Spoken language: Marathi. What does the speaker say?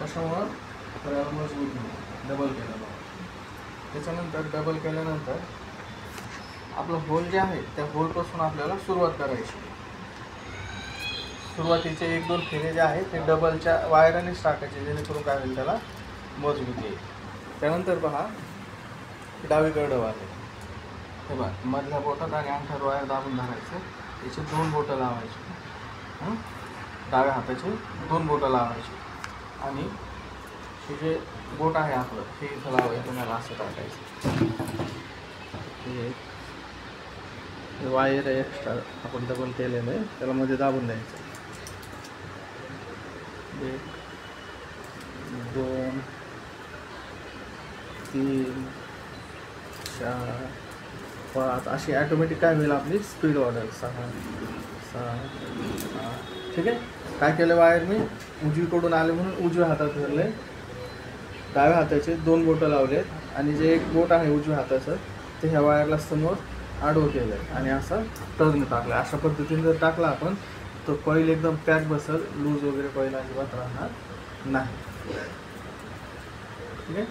कशामुळं तर याला मजबूत होईल डबल केल्यामुळं. त्याच्यानंतर डबल केल्यानंतर आपलं होल जे आहे त्या होलपासून आपल्याला सुरुवात करायची. सुरुवातीचे 1-2 फेरे जे आहेत ते डबलच्या वायरानेच टाकायचे, जेणेकरून काय होईल त्याला मजबूत येईल. त्यानंतर पहा डावीकडं वाले हे बघा, मधल्या बोटात आणि अंगठ्यात वायर दाबून धरायचं. याचे 2 बोटं लावायचे. डाव्या हाताचे 2 बोटं लावायचे आणि हे जे बोट आहे आपलं हे इथं लावायचं, मला असं टाकायचं. हे वायर एक्स्ट्रा आपण डबल केलेलं आहे त्याला मध्ये दाबून द्यायचं. 1 2 3 4 5 अशी ॲटोमॅटिक काय होईल आपली स्पीड वाढेल. 6 7 8. ठीक आहे. काय केलं वायर मी उजवीकडून आले म्हणून उजव्या हातात धरले, डाव्या हाताचे 2 बोटं लावलेत आणि जे एक बोट आहे उजव्या हाताचं ते ह्या वायरला समोर आडवं केलं आहे आणि असं टर्न टाकलं. अशा पद्धतीने जर टाकला आपण तो कॉईल एकदम पॅक बसल, लूज वगैरे कॉईल अजिबात राहणार नाही. ठीक आहे.